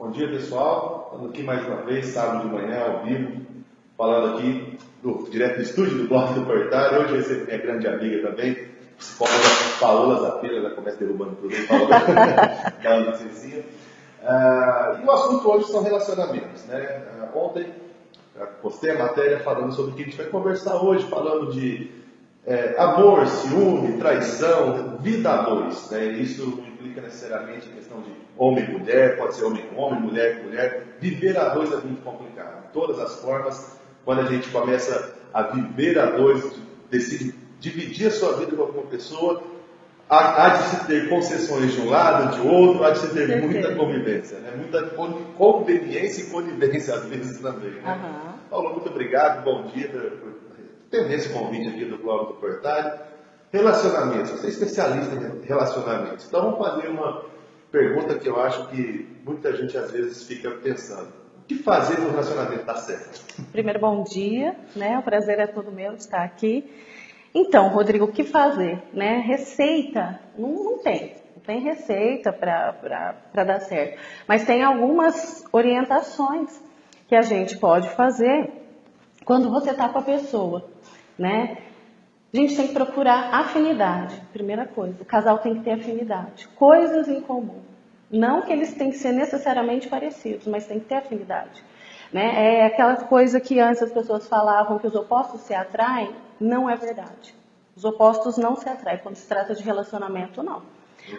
Bom dia, pessoal. Estamos aqui mais uma vez, sábado de manhã, ao vivo, falando aqui direto do estúdio do Blog do Portal. Hoje recebo minha grande amiga também, psicóloga Paola Zapira, já começa derrubando tudo aí, Paola, aquela licencinha. E o assunto hoje são relacionamentos, né? Ontem postei a matéria falando sobre o que a gente vai conversar hoje, falando de amor, ciúme, traição, vida a dois, né? Isso não implica necessariamente a questão de homem e mulher, pode ser homem com homem, mulher com mulher. Viver a dois é muito complicado. De todas as formas, quando a gente começa a viver a dois, decide dividir a sua vida com alguma pessoa, há de se ter concessões de um lado, de outro, há de se ter muita convivência, né? Muita conveniência e conivência às vezes também, né? Uhum. Paulo, muito obrigado, bom dia por ter esse convite aqui do Blog do Portal. Relacionamentos, você é especialista em relacionamentos, então vamos fazer uma pergunta que eu acho que muita gente às vezes fica pensando: o que fazer para o relacionamento dar certo? Primeiro, bom dia, né? O prazer é todo meu de estar aqui. Então, Rodrigo, o que fazer, né? Receita, não tem receita para dar certo, mas tem algumas orientações que a gente pode fazer quando você está com a pessoa, né? A gente tem que procurar afinidade, primeira coisa. O casal tem que ter afinidade, coisas em comum. Não que eles têm que ser necessariamente parecidos, mas tem que ter afinidade, né? É aquela coisa que antes as pessoas falavam que os opostos se atraem, não é verdade. Os opostos não se atraem quando se trata de relacionamento, não.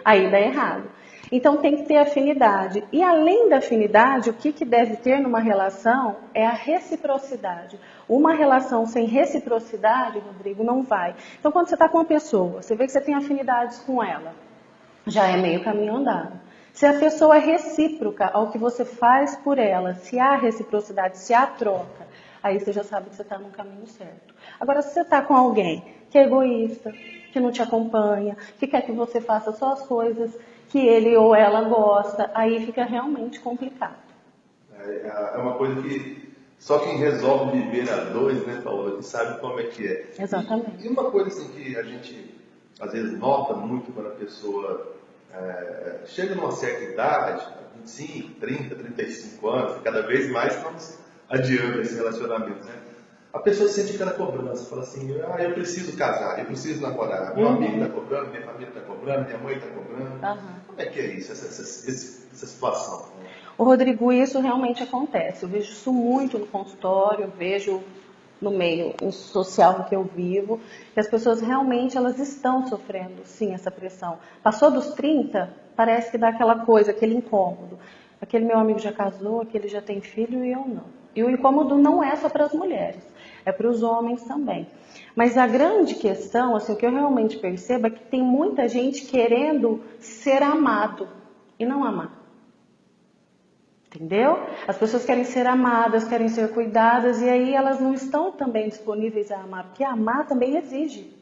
Aí dá errado. Então tem que ter afinidade. E além da afinidade, o que deve ter numa relação é a reciprocidade. Uma relação sem reciprocidade, Rodrigo, não vai. Então quando você está com uma pessoa, você vê que você tem afinidades com ela, já é meio caminho andado. Se a pessoa é recíproca ao que você faz por ela, se há reciprocidade, se há troca, aí você já sabe que você está no caminho certo. Agora, se você está com alguém que é egoísta, que não te acompanha, que quer que você faça só as coisas que ele ou ela gosta, aí fica realmente complicado. É uma coisa que só quem resolve viver a dois, né, Paola, que sabe como é que é. Exatamente. E uma coisa assim que a gente às vezes nota muito quando a pessoa chega numa certa idade, 25, 30, 35 anos, cada vez mais estamos adiando esse relacionamento, né? A pessoa sente aquela cobrança, fala assim: eu preciso casar, eu preciso namorar, meu amigo está cobrando, minha família está cobrando, minha mãe está cobrando. Como é que é isso, essa situação? Ô, Rodrigo, isso realmente acontece. Eu vejo isso muito no consultório, eu vejo no meio social que eu vivo, que as pessoas realmente elas estão sofrendo, sim, essa pressão. Passou dos 30, parece que dá aquela coisa, aquele incômodo. Aquele meu amigo já casou, aquele já tem filho e eu não. E o incômodo não é só para as mulheres, é para os homens também. Mas a grande questão, assim, o que eu realmente percebo é que tem muita gente querendo ser amado e não amar. Entendeu? As pessoas querem ser amadas, querem ser cuidadas, e aí elas não estão também disponíveis a amar, porque amar também exige.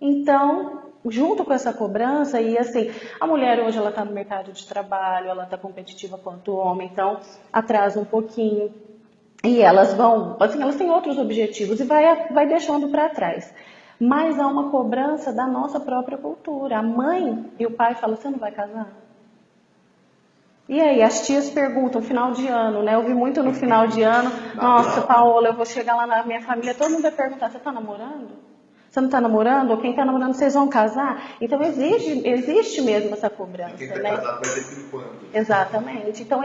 Então, junto com essa cobrança, e assim, a mulher hoje ela está no mercado de trabalho, ela está competitiva quanto o homem, então atrasa um pouquinho. E elas vão, assim, elas têm outros objetivos e vai deixando para trás. Mas há uma cobrança da nossa própria cultura. A mãe e o pai falam: você não vai casar? E aí, as tias perguntam, final de ano, né? Eu vi muito no final de ano: nossa, Paola, eu vou chegar lá na minha família, todo mundo vai perguntar: você está namorando? Você não está namorando? Ou quem está namorando, vocês vão casar? Então, existe mesmo essa cobrança, quem está né? casado vai ter filho quando? Exatamente. Então,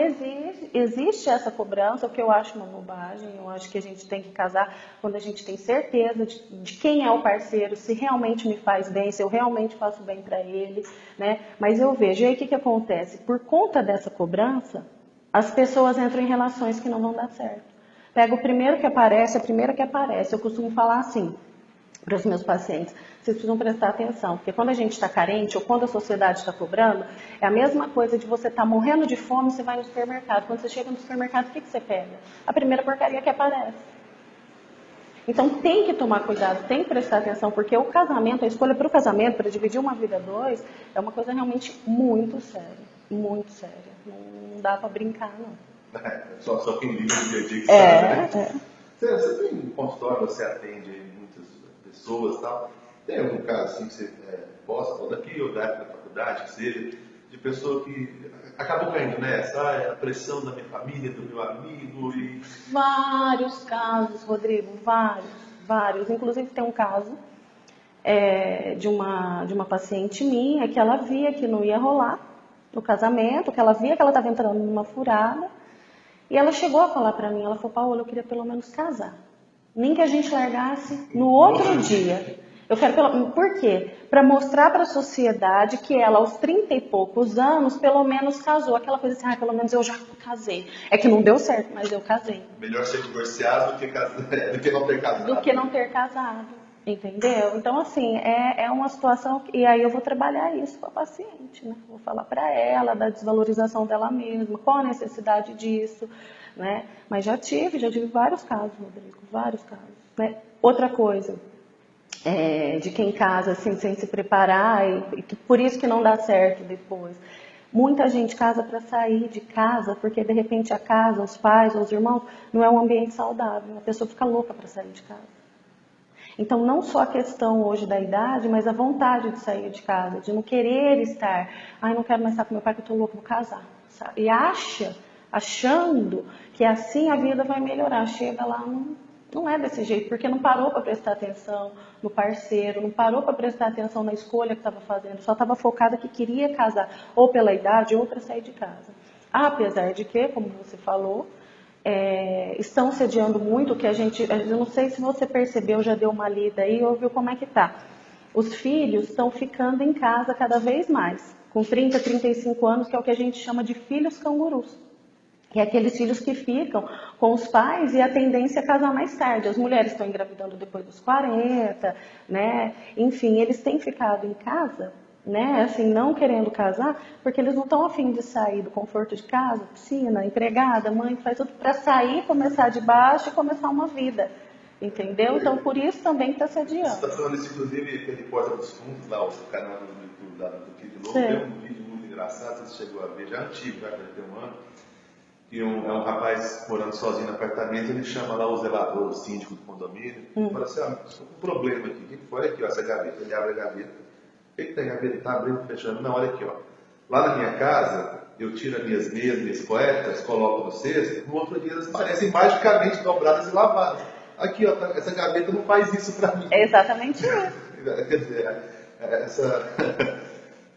existe essa cobrança, o que eu acho uma bobagem. Eu acho que a gente tem que casar quando a gente tem certeza de quem é o parceiro, se realmente me faz bem, se eu realmente faço bem para ele, né? Mas eu vejo, e aí o que acontece? Por conta dessa cobrança, as pessoas entram em relações que não vão dar certo. Pega o primeiro que aparece, a primeira que aparece. Eu costumo falar assim para os meus pacientes: vocês precisam prestar atenção, porque quando a gente está carente ou quando a sociedade está cobrando, é a mesma coisa de você estar morrendo de fome, você vai no supermercado. Quando você chega no supermercado, o que você pega? A primeira porcaria que aparece. Então tem que tomar cuidado, tem que prestar atenção, porque o casamento, a escolha para o casamento, para dividir uma vida a dois, é uma coisa realmente muito séria, muito séria. Não dá para brincar, não. Só quem vive no dia a dia que sabe, né? Você tem um consultório, você atende muitas pessoas e tal. Tem algum caso assim que você possa, ou daqui ou da época da faculdade, que seja, de pessoa que acabou caindo nessa, a pressão da minha família, do meu amigo e... Vários casos, Rodrigo, vários. Inclusive tem um caso de uma paciente minha que ela via que não ia rolar o casamento, que ela via que ela estava entrando numa furada, e ela chegou a falar para mim, ela falou, Paola, eu queria pelo menos casar. Nem que a gente largasse no outro dia. Eu quero Por quê? Para mostrar para a sociedade que ela, aos 30 e poucos anos, pelo menos casou. Aquela coisa assim, pelo menos eu já casei. É que não deu certo, mas eu casei. Melhor ser divorciado do que não ter casado. Do que não ter casado. Entendeu? Então, assim, é uma situação... E aí eu vou trabalhar isso com a paciente, né? Vou falar para ela da desvalorização dela mesma, qual a necessidade disso, né? Mas já tive vários casos, Rodrigo, vários casos, né? Outra coisa, de quem casa assim, sem se preparar, e por isso que não dá certo depois. Muita gente casa para sair de casa, porque de repente a casa, os pais, os irmãos, não é um ambiente saudável. A pessoa fica louca para sair de casa. Então, não só a questão hoje da idade, mas a vontade de sair de casa, de não querer estar. Ai, não quero mais estar com meu pai, que eu estou louco, vou casar. Sabe? E achando que assim a vida vai melhorar. Chega lá, não é desse jeito, porque não parou para prestar atenção no parceiro, não parou para prestar atenção na escolha que estava fazendo, só estava focada que queria casar, ou pela idade, ou para sair de casa. Apesar de que, como você falou, estão sediando muito, que eu não sei se você percebeu, já deu uma lida aí, ou viu como é que tá. Os filhos estão ficando em casa cada vez mais, com 30, 35 anos, que é o que a gente chama de filhos cangurus. Que é aqueles filhos que ficam com os pais e a tendência é casar mais tarde. As mulheres estão engravidando depois dos 40, né? Enfim, eles têm ficado em casa, né? Assim, não querendo casar, porque eles não estão a fim de sair do conforto de casa, piscina, empregada, mãe, faz tudo para sair, começar de baixo e começar uma vida. Entendeu? Então, por isso também está se adiando. Você está falando isso, inclusive, pela Porta dos Fundos, lá, o canal do YouTube do Kid Novo, tem um vídeo muito engraçado, você chegou a ver, já antigo, já deve ter um ano. E é um rapaz morando sozinho no apartamento, ele chama lá o zelador, o síndico do condomínio, e fala assim, estou com um problema aqui, o que foi aqui, ó, essa gaveta? Ele abre a gaveta, o que tem a gaveta? Está abrindo, fechando? Não, olha aqui, ó. Lá na minha casa, eu tiro as minhas meias, minhas cuecas, coloco no cesto, no outro dia elas parecem magicamente dobradas e lavadas. Aqui, ó, essa gaveta não faz isso para mim. É exatamente isso. Quer dizer,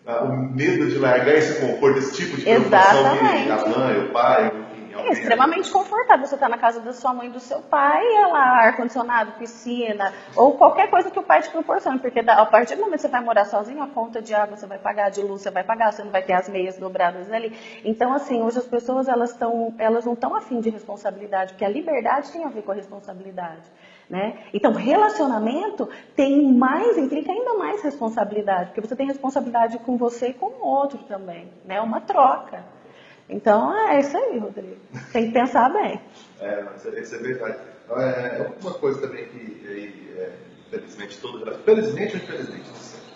o medo de largar esse conforto, esse tipo de preocupação que a mãe, o pai, enfim, é extremamente confortável. Você está na casa da sua mãe e do seu pai, lá, ar-condicionado, piscina, ou qualquer coisa que o pai te proporcione, porque a partir do momento que você vai morar sozinho, a conta de água você vai pagar, de luz você vai pagar, você não vai ter as meias dobradas ali. Então, assim, hoje as pessoas elas não estão afim de responsabilidade, porque a liberdade tem a ver com a responsabilidade. Né? Então, relacionamento implica ainda mais responsabilidade, porque você tem responsabilidade com você e com o outro também, né? Uma troca. Então, é isso aí, Rodrigo. Tem que pensar bem. Isso é verdade. Uma coisa também que, felizmente ou infelizmente,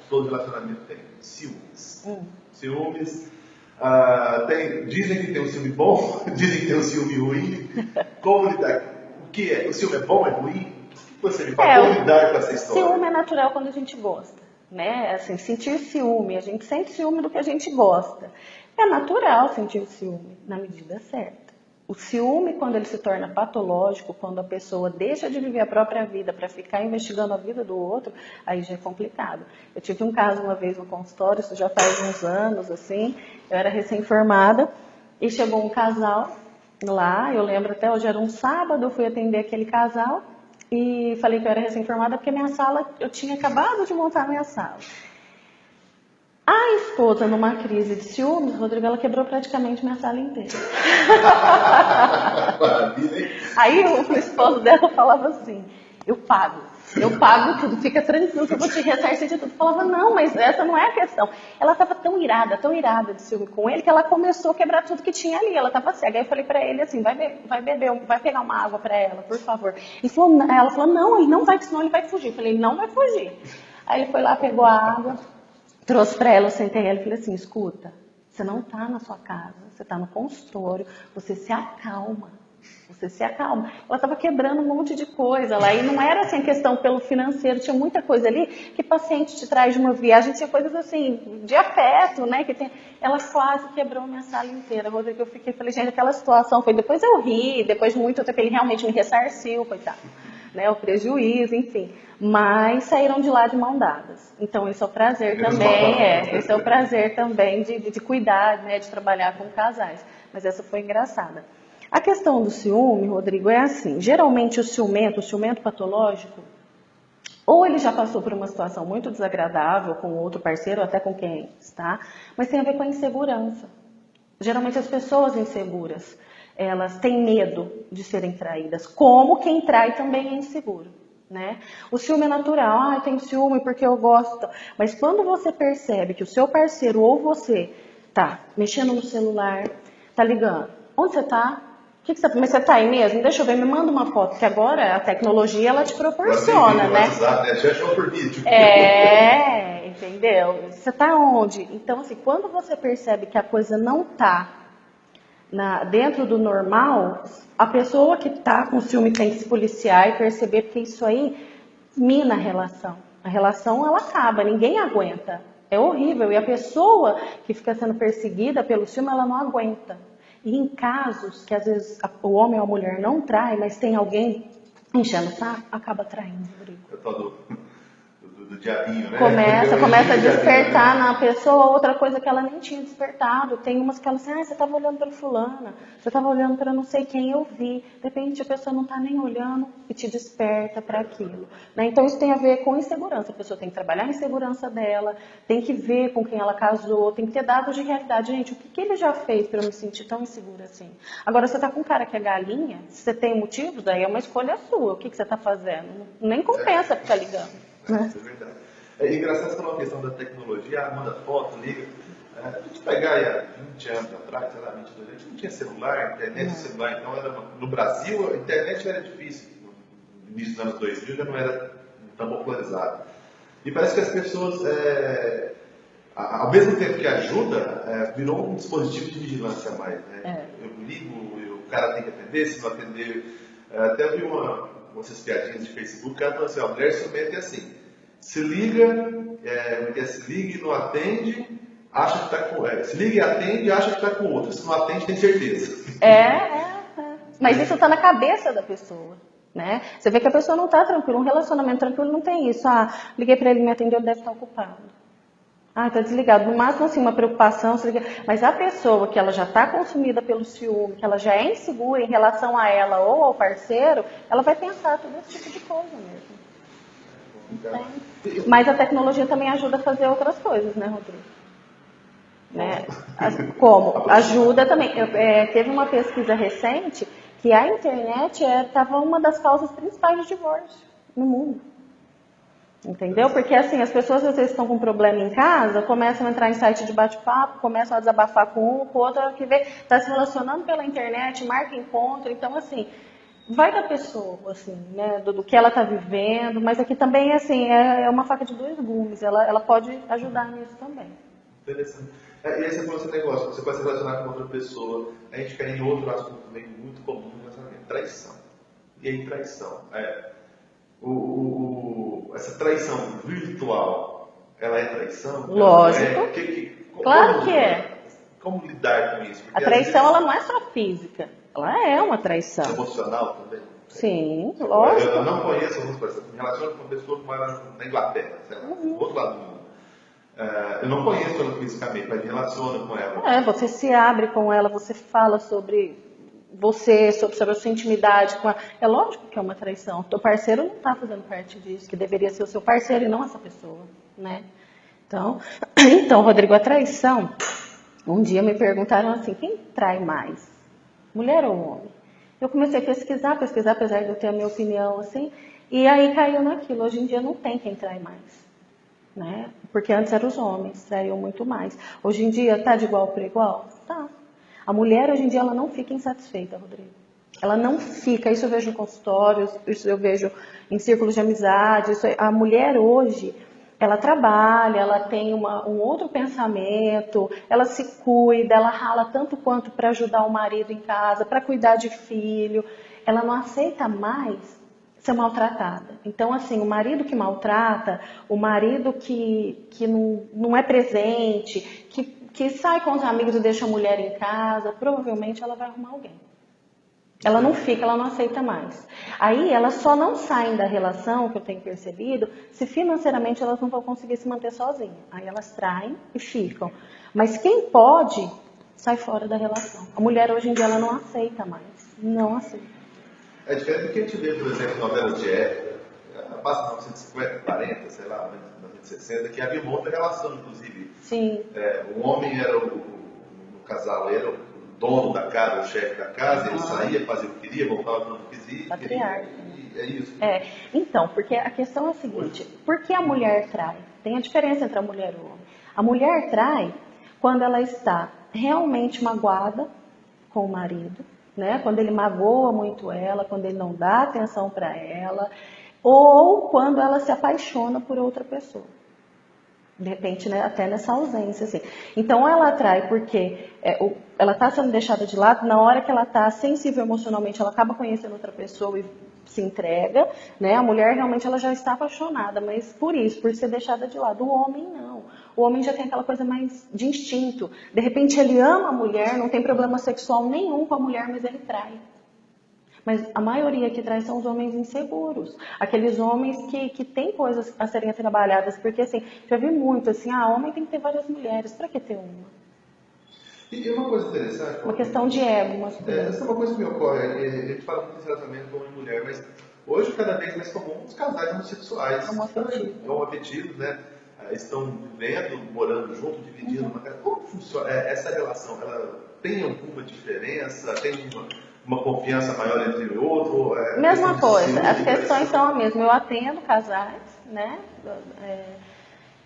todo relacionamento tem ciúmes. Ciúmes. Dizem que tem um ciúme bom, dizem que tem um ciúme ruim. Como lidar? O que é? O ciúme é bom, é ruim? Você me fala, como lidar com essa história? Ciúme é natural quando a gente gosta, né? Assim, sentir ciúme, a gente sente ciúme do que a gente gosta. É natural sentir ciúme, na medida certa. O ciúme, quando ele se torna patológico, quando a pessoa deixa de viver a própria vida para ficar investigando a vida do outro, aí já é complicado. Eu tive um caso uma vez no consultório, isso já faz uns anos, assim, eu era recém-formada, e chegou um casal lá, eu lembro até hoje, era um sábado, eu fui atender aquele casal, e falei que eu era recém-formada porque minha sala, eu tinha acabado de montar a minha sala. A esposa, numa crise de ciúmes, Rodrigo, ela quebrou praticamente minha sala inteira. Aí o esposo dela falava assim, eu pago tudo, fica tranquilo que eu vou te ressarcir de tudo. Eu falava, não, mas essa não é a questão. Ela estava tão irada de ciúme com ele, que ela começou a quebrar tudo que tinha ali, ela estava cega. Aí eu falei para ele assim, vai pegar uma água para ela, por favor. Ela falou, não, ele não vai, senão ele vai fugir. Eu falei, ele não vai fugir. Aí ele foi lá, pegou a água, trouxe para ela, eu sentei ela e falei assim, escuta, você não está na sua casa, você está no consultório, você se acalma. Você se acalma. Ela estava quebrando um monte de coisa lá. E não era assim a questão pelo financeiro. Tinha muita coisa ali que paciente te traz de uma viagem. Tinha coisas assim, de afeto, né? Ela quase quebrou minha sala inteira. Rodrigo, eu falei, gente, aquela situação foi... Depois eu ri, depois de muito tempo ele realmente me ressarciu, coitado. Né, o prejuízo, enfim. Mas saíram de lá de mão dadas. Então, esse é o prazer também, esse é o prazer também de cuidar, né, de trabalhar com casais. Mas essa foi engraçada. A questão do ciúme, Rodrigo, é assim, geralmente o ciumento patológico, ou ele já passou por uma situação muito desagradável com outro parceiro, até com quem está, mas tem a ver com a insegurança. Geralmente as pessoas inseguras, elas têm medo de serem traídas, como quem trai também é inseguro, né? O ciúme é natural, eu tenho ciúme porque eu gosto, mas quando você percebe que o seu parceiro ou você tá mexendo no celular, tá ligando, onde você tá? Mas você tá aí mesmo? Deixa eu ver, me manda uma foto, que agora a tecnologia ela te proporciona, né? WhatsApp, né? Já achou por vídeo. Entendeu? Você tá onde? Então, assim, quando você percebe que a coisa não tá dentro do normal, a pessoa que está com ciúme tem que se policiar e perceber, porque isso aí mina a relação. A relação, ela acaba, ninguém aguenta. É horrível. E a pessoa que fica sendo perseguida pelo ciúme, ela não aguenta. E em casos que às vezes o homem ou a mulher não trai, mas tem alguém enchendo o saco, acaba traindo. Eu tô do diabinho, né? Começa a despertar na pessoa outra coisa que ela nem tinha despertado. Tem umas que ela assim, você estava olhando para fulana, você estava olhando para não sei quem, eu vi. De repente a pessoa não está nem olhando e te desperta para aquilo. Né? Então isso tem a ver com insegurança. A pessoa tem que trabalhar a insegurança dela, tem que ver com quem ela casou, tem que ter dados de realidade. Gente, o que ele já fez para eu me sentir tão insegura assim? Agora você está com um cara que é galinha, se você tem motivos, daí é uma escolha sua. O que você está fazendo? Nem compensa ficar ligando. Isso é verdade. É engraçado você falar uma questão da tecnologia, manda foto, liga. A gente pegar aí há 20 anos atrás, sei lá, 22 anos, a gente não tinha celular, internet celular, então era no Brasil a internet era difícil. No início dos anos 2000 já não era tão popularizado. E parece que as pessoas, ao mesmo tempo que ajuda, virou um dispositivo de vigilância a mais. Né? Eu ligo, o cara tem que atender, se não atender. Até vi umas piadinhas de Facebook, o cara falou assim, a mulher ciumenta é assim, se liga e não atende, acha que está com ela. Se liga e atende, acha que está com outra. Se não atende, tem certeza. Mas isso está na cabeça da pessoa. Né? Você vê que a pessoa não está tranquila, um relacionamento tranquilo não tem isso. Liguei para ele, me atendeu, ele deve estar ocupado. Está desligado. No máximo, assim, uma preocupação. Mas a pessoa que ela já está consumida pelo ciúme, que ela já é insegura em relação a ela ou ao parceiro, ela vai pensar todo esse tipo de coisa mesmo. Mas a tecnologia também ajuda a fazer outras coisas, né, Rodrigo? Né? Como? Ajuda também. Teve uma pesquisa recente que a internet estava uma das causas principais de divórcio no mundo. Entendeu? Porque assim, as pessoas às vezes estão com um problema em casa, começam a entrar em site de bate-papo, começam a desabafar com um, com o outro, que vê, está se relacionando pela internet, marca encontro, então assim, vai da pessoa, assim, né, do que ela está vivendo, mas aqui também assim, é uma faca de dois gumes, ela pode ajudar nisso também. Interessante. E aí você falou esse negócio, você pode se relacionar com outra pessoa, a gente cai em outro assunto também muito comum no relacionamento, traição. E aí, traição. Essa traição virtual, ela é traição? Lógico. Claro que é. Como lidar com isso? Porque a traição, ela não é só física, ela é uma traição. Emocional também? Sim, lógico. Eu não conheço algumas pessoas, me relaciono com uma pessoa que mora na Inglaterra, sei lá, do outro lado do mundo. Eu não conheço ela fisicamente, mas me relaciono com ela. Você se abre com ela, você fala sobre você, sobre a sua intimidade com ela. É lógico que é uma traição. O teu parceiro não está fazendo parte disso, que deveria ser o seu parceiro e não essa pessoa, né? Então, Rodrigo, a traição, um dia me perguntaram assim, quem trai mais? Mulher ou homem? Eu comecei a pesquisar, apesar de eu ter a minha opinião assim, e aí caiu naquilo. Hoje em dia não tem quem trai mais, né? Porque antes eram os homens, traíam muito mais. Hoje em dia tá de igual para igual? Tá. A mulher, hoje em dia, ela não fica insatisfeita, Rodrigo. Ela não fica, isso eu vejo em consultórios, isso eu vejo em círculos de amizade. A mulher hoje, ela trabalha, ela tem um outro pensamento, ela se cuida, ela rala tanto quanto para ajudar o marido em casa, para cuidar de filho. Ela não aceita mais ser maltratada. Então, assim, o marido que maltrata, o marido que não é presente, que sai com os amigos e deixa a mulher em casa, provavelmente ela vai arrumar alguém. Ela não fica, ela não aceita mais. Aí elas só não saem da relação, que eu tenho percebido, se financeiramente elas não vão conseguir se manter sozinhas. Aí elas traem e ficam. Mas quem pode, sai fora da relação. A mulher hoje em dia ela não aceita mais. Não aceita. É diferente do que a gente vê, por exemplo, novelas de época, passa 1950, 40, sei lá, 1960, que havia uma outra relação, inclusive. Sim. O homem era o casal, era o dono da casa, o chefe da casa, ele saía, fazia o que queria, voltava quando queria. Patriarca. E é isso. Então, porque a questão é a seguinte, por que a mulher trai? Tem a diferença entre a mulher e o homem. A mulher trai quando ela está realmente magoada com o marido, né? Quando ele magoa muito ela, quando ele não dá atenção para ela, ou quando ela se apaixona por outra pessoa. De repente, né, até nessa ausência, assim. Então, ela atrai porque ela está sendo deixada de lado, na hora que ela está sensível emocionalmente, ela acaba conhecendo outra pessoa e se entrega, né? A mulher realmente ela já está apaixonada, mas por isso, por ser deixada de lado. O homem não. O homem já tem aquela coisa mais de instinto. De repente, ele ama a mulher, não tem problema sexual nenhum com a mulher, mas ele trai. Mas a maioria que traz são os homens inseguros. Aqueles homens que têm coisas a serem trabalhadas. Porque, assim, já vi muito, assim, homem tem que ter várias mulheres. Pra que ter uma? E uma coisa interessante... Uma questão de ego masculino. Essa é uma coisa que me ocorre. A gente fala muito de relacionamento com homem e mulher, mas hoje cada vez mais comum os casais homossexuais. Homoafetivos, né? Estão vivendo, morando junto, dividindo uma casa. Como funciona essa relação? Ela tem alguma diferença? Tem uma confiança maior entre o outro? Mesma coisa, as questões são a mesma. Eu atendo casais, né?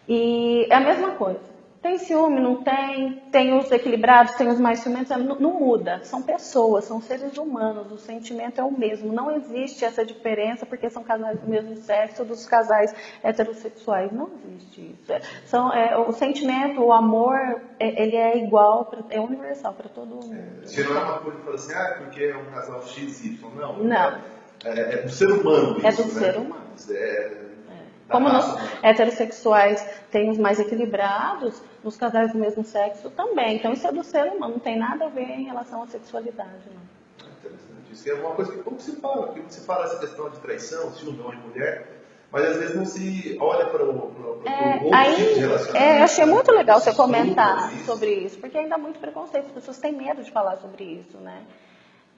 E é a mesma coisa. Tem ciúme, não tem? Tem os equilibrados, tem os mais ciumentos, não muda. São pessoas, são seres humanos, o sentimento é o mesmo. Não existe essa diferença porque são casais do mesmo sexo dos casais heterossexuais. Não existe isso. O sentimento, o amor, ele é igual, é universal para todo mundo. Se não é uma coisa que fala assim, porque é um casal XY, não. Não. É do ser humano isso, é do ser humano. Como nos raça, heterossexuais tem os mais equilibrados, nos casais do mesmo sexo também. Então isso é do ser humano, não tem nada a ver em relação à sexualidade. Não. Interessante. Isso é uma coisa que pouco se fala, porque se fala essa questão de traição, ciúme, homem e mulher, mas às vezes não se olha para o outro tipo de relacionamento. Eu achei muito legal você comentar sobre isso, porque ainda há muito preconceito, as pessoas têm medo de falar sobre isso, né?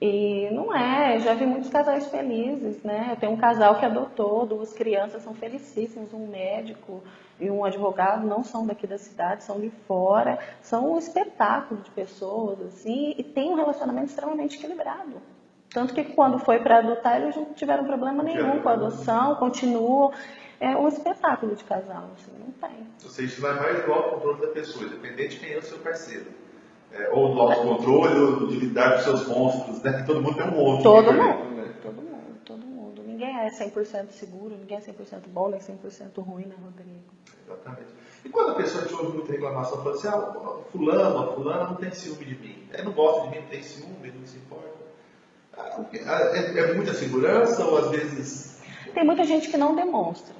E não é, já vi muitos casais felizes, né? Eu tenho um casal que adotou 2 crianças, são felicíssimos, um médico e um advogado, não são daqui da cidade, são de fora, são um espetáculo de pessoas, assim, e tem um relacionamento extremamente equilibrado. Tanto que quando foi para adotar, eles não tiveram problema nenhum com a adoção, continuam. É um espetáculo de casal, assim, não tem. Ou seja, isso vai mais do autocontrole da pessoa, independente de quem é o seu parceiro. Ou do autocontrole, ou de lidar com seus monstros, né? Que todo mundo tem um monstro. Todo mundo. Ninguém é 100% seguro, ninguém é 100% bom, nem 100% ruim, né, Rodrigo? Exatamente. E quando a pessoa te ouve muita reclamação, fala assim, fulana não tem ciúme de mim. Não gosta de mim, não tem ciúme, não se importa. É muita segurança ou às vezes... Tem muita gente que não demonstra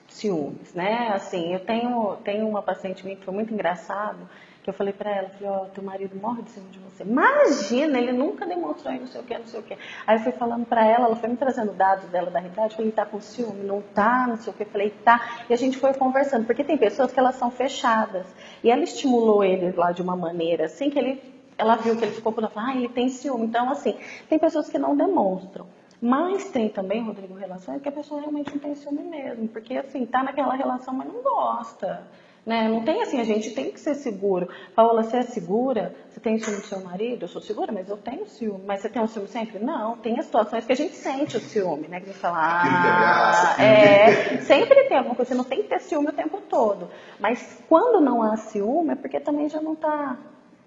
ciúmes, né? Assim, eu tenho uma paciente minha que foi muito engraçado, que eu falei pra ela, teu marido morre de ciúme de você. Imagina, ele nunca demonstrou não sei o que, não sei o que. Aí eu fui falando pra ela foi me trazendo dados dela da realidade, falei, tá com ciúme? Não tá, não sei o que. Eu falei, tá. E a gente foi conversando, porque tem pessoas que elas são fechadas. E ela estimulou ele lá de uma maneira assim, que ela viu que ele ficou falando, ele tem ciúme. Então, assim, tem pessoas que não demonstram. Mas tem também, Rodrigo, relações que a pessoa realmente não tem ciúme mesmo. Porque, assim, tá naquela relação, mas não gosta. Né? Não tem assim, a gente tem que ser seguro. Paola, você é segura? Você tem ciúme do seu marido? Eu sou segura, mas eu tenho ciúme. Mas você tem um ciúme sempre? Não, tem as situações que a gente sente o ciúme, né? Que a gente fala, sempre tem alguma coisa, você não tem que ter ciúme o tempo todo. Mas quando não há ciúme, é porque também já não está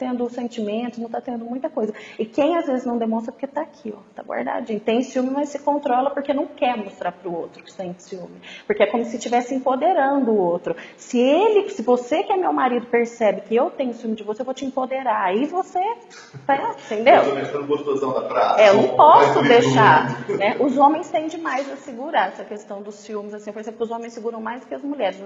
tendo sentimentos, não está tendo muita coisa. E quem às vezes não demonstra porque está aqui, ó, está guardadinho. Tem ciúme, mas se controla porque não quer mostrar para o outro que tem ciúme. Porque é como se estivesse empoderando o outro. Se você que é meu marido percebe que eu tenho ciúme de você, eu vou te empoderar. Aí você, entendeu? Eu tô mexendo gostosão da praça. Eu não posso deixar, né? Os homens tendem mais a segurar essa questão dos ciúmes, assim, por exemplo, os homens seguram mais do que as mulheres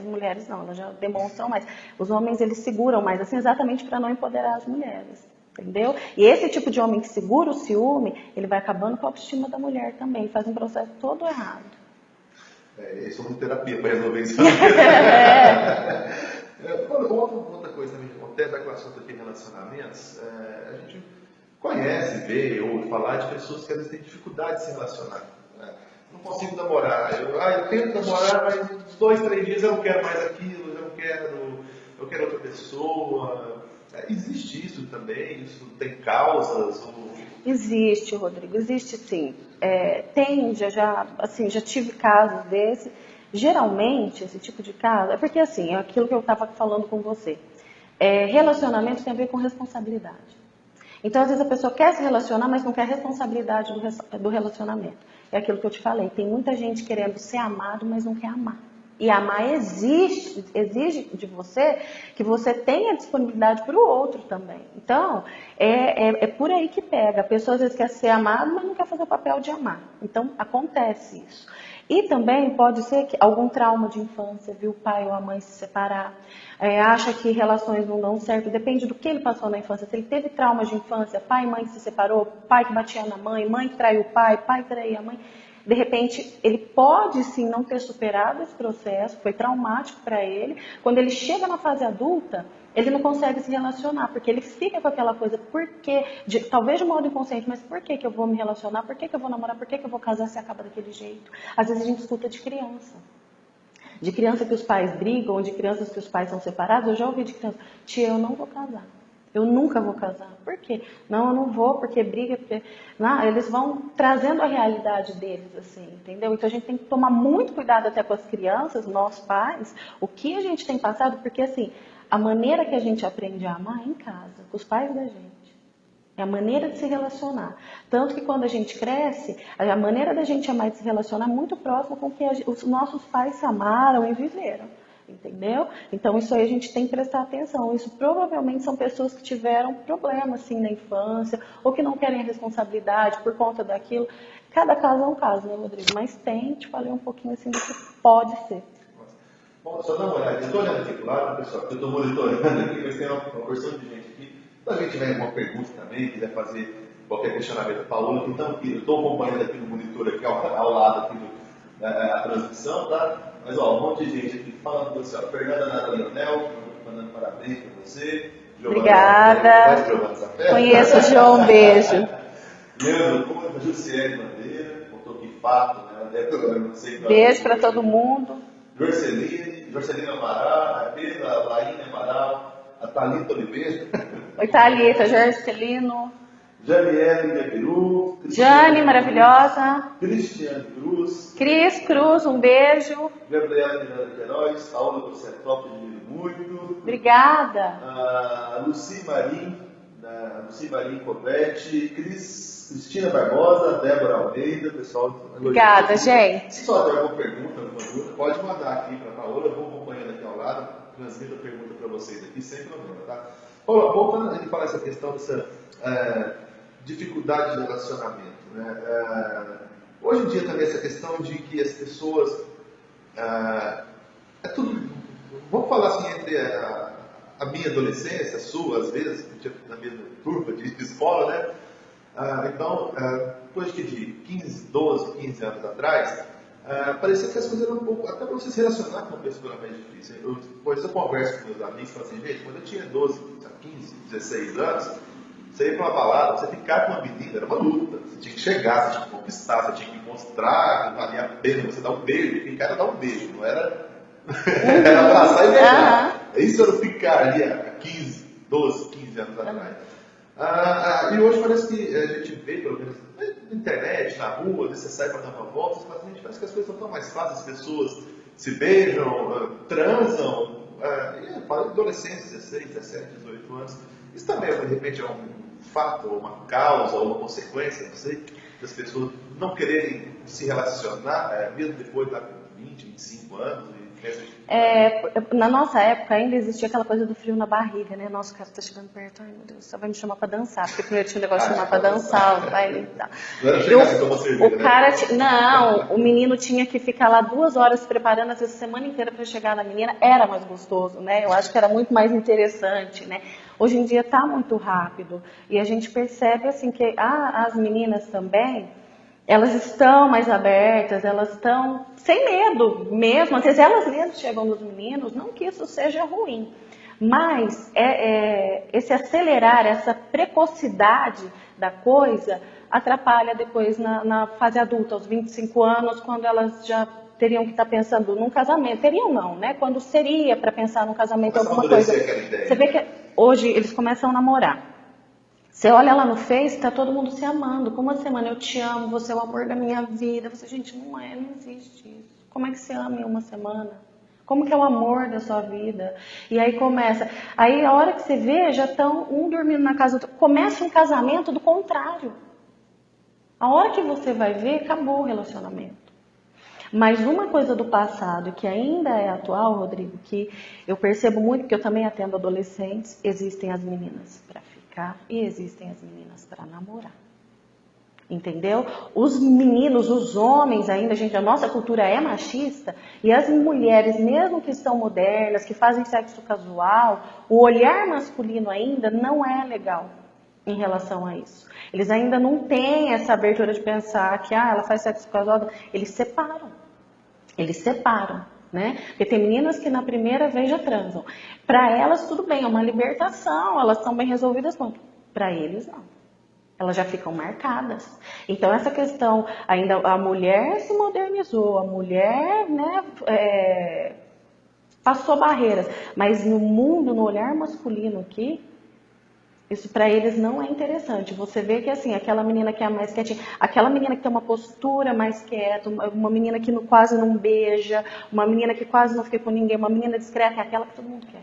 não, elas já demonstram mais. Os homens, eles seguram mais, assim, exatamente para não empoderar as mulheres, entendeu? E esse tipo de homem que segura o ciúme, ele vai acabando com a autoestima da mulher também, faz um processo todo errado. Isso é uma terapia para resolver isso. Outra coisa também que acontece, já que o assunto aqui é relacionamentos, a gente conhece, vê, ouve falar de pessoas que às vezes têm dificuldade de se relacionar. Né? Não consigo namorar. Eu tento namorar, mas uns 2, 3 dias eu não quero mais aquilo, eu quero outra pessoa. Existe isso também? Isso tem causas? Existe, Rodrigo, existe sim. Já tive casos desse. Geralmente, esse tipo de caso, é porque assim, é aquilo que eu estava falando com você. Relacionamento tem a ver com responsabilidade. Então, às vezes a pessoa quer se relacionar, mas não quer a responsabilidade do relacionamento. É aquilo que eu te falei, tem muita gente querendo ser amado, mas não quer amar. E amar exige de você que você tenha disponibilidade para o outro também. Então, é por aí que pega. A pessoa às vezes quer ser amada, mas não quer fazer o papel de amar. Então, acontece isso. E também pode ser que algum trauma de infância, viu o pai ou a mãe se separar, acha que relações não dão certo, depende do que ele passou na infância. Se ele teve trauma de infância, pai e mãe se separou, pai que batia na mãe, mãe que traiu o pai que traía a mãe, de repente ele pode sim não ter superado esse processo, foi traumático para ele. Quando ele chega na fase adulta, ele não consegue se relacionar, porque ele fica com aquela coisa, talvez de modo inconsciente, mas por que eu vou me relacionar, por que eu vou namorar, por que eu vou casar se acaba daquele jeito? Às vezes a gente escuta de criança que os pais brigam, de crianças que os pais são separados. Eu já ouvi de criança, tia, eu não vou casar, eu nunca vou casar. Por quê? Não, eu não vou, porque briga, porque... Não, eles vão trazendo a realidade deles, assim, entendeu? Então a gente tem que tomar muito cuidado até com as crianças, nós pais, o que a gente tem passado, porque assim, a maneira que a gente aprende a amar é em casa, com os pais da gente. É a maneira de se relacionar. Tanto que quando a gente cresce, a maneira da gente amar e de se relacionar é muito próxima com o que os nossos pais se amaram e viveram. Entendeu? Então isso aí a gente tem que prestar atenção. Isso provavelmente são pessoas que tiveram problemas assim na infância, ou que não querem a responsabilidade por conta daquilo. Cada caso é um caso, né, Rodrigo? Mas te falei um pouquinho assim do que pode ser. Bom, só dá uma olhada. Eu estou olhando aqui do lado, pessoal, eu estou monitorando aqui, mas tem uma porção de gente aqui. Se alguém tiver alguma pergunta também, quiser fazer qualquer questionamento, Paola, então eu estou acompanhando aqui no monitor, aqui ao lado aqui a transmissão, tá? Mas ó, um monte de gente aqui falando com você, ó. Fernanda Leonel, mandando parabéns para você. Obrigada. Giovana, conheço o João, um beijo. Leandro Cunha, Jussiele Bandeira, contou que fato, né? Não sei beijo para todo mundo. Jorcelina Amaral, a Pedro, a Laína Amaral, a Thalita Oliveira. Oi, Thalita, Jorcelino. Janiele Gabiru. Jane, maravilhosa. Cristiane Cruz. Cris Cruz, um beijo. Gabriela Miranda Queiroz, Paola, você é top, admiro muito. Obrigada. A Luci Marim Covete, Cristina Barbosa, Débora Almeida, pessoal. Obrigada, gente. Se só tiver alguma pergunta, alguma dúvida, pode mandar aqui para a Paola, eu vou acompanhando aqui ao lado, transmito a pergunta para vocês aqui, sem problema, tá? Paola, voltando a gente falar essa questão dessa dificuldade de relacionamento, né? Hoje em dia também essa questão de que as pessoas, tudo, vamos falar assim, entre a minha adolescência, a sua, às vezes, a gente é na mesma turma de escola, né? Então, depois de 12, 15 anos atrás, parecia que as coisas eram um pouco, até para você se relacionar com uma pessoa era mais difícil. Depois eu converso com meus amigos e falo assim, gente, quando eu tinha 12, 15, 16 anos, você ia para uma balada, você ficar com uma menina, era uma luta. Você tinha que chegar, você tinha que conquistar, você tinha que mostrar que valia a pena você dar um beijo. Ficar era dar um beijo, não era, era abraçar e beijar. Isso era ficar ali há 15, 12, 15 anos atrás. E hoje parece que a gente vê, pelo menos na internet, na rua, você sai para dar uma volta, parece que as coisas estão tão mais fáceis, as pessoas se beijam, transam, fala de adolescentes, 16, 17, 18 anos. Isso também, de repente, é um fato, ou uma causa, ou uma consequência, não sei, das pessoas não quererem se relacionar, mesmo depois lá com 20, 25 anos. Na nossa época ainda existia aquela coisa do frio na barriga, né? Nossa, o cara tá chegando perto, ai meu Deus, só vai me chamar pra dançar, porque primeiro tinha um negócio de chamar pra dançar, o baile e tal. Não era chegar assim, tomar cerveja, O cara, né? não, o menino tinha que ficar lá 2 horas se preparando, às vezes a semana inteira pra chegar na menina, era mais gostoso, né? Eu acho que era muito mais interessante, né? Hoje em dia tá muito rápido, e a gente percebe assim que as meninas também, elas estão mais abertas, elas estão sem medo mesmo. Às vezes elas mesmas chegam nos meninos, não que isso seja ruim, mas esse acelerar, essa precocidade da coisa atrapalha depois na fase adulta, aos 25 anos, quando elas já teriam que estar pensando num casamento. Teriam não, né? Quando seria para pensar num casamento, alguma coisa. Você vê que hoje eles começam a namorar. Você olha lá no Face, tá todo mundo se amando. Como assim, mano? Eu te amo, você é o amor da minha vida. Você, gente, não existe isso. Como é que se ama em uma semana? Como que é o amor da sua vida? E aí começa. Aí a hora que você vê, já estão um dormindo na casa do outro. Começa um casamento do contrário. A hora que você vai ver, acabou o relacionamento. Mas uma coisa do passado que ainda é atual, Rodrigo, que eu percebo muito, porque eu também atendo adolescentes, existem as meninas para ficar e existem as meninas para namorar. Entendeu? Os meninos, os homens ainda, gente, a nossa cultura é machista, e as mulheres, mesmo que são modernas, que fazem sexo casual, o olhar masculino ainda não é legal em relação a isso. Eles ainda não têm essa abertura de pensar que ela faz sexo casual, eles separam. Eles separam, né? Porque tem meninas que na primeira vez já transam. Para elas tudo bem, é uma libertação, elas estão bem resolvidas. Para eles não. Elas já ficam marcadas. Então essa questão, ainda a mulher se modernizou, a mulher, né, passou barreiras. Mas no mundo, no olhar masculino aqui, isso para eles não é interessante. Você vê que assim, aquela menina que é mais quietinha, aquela menina que tem uma postura mais quieta, uma menina que quase não beija, uma menina que quase não fica com ninguém, uma menina discreta, é aquela que todo mundo quer.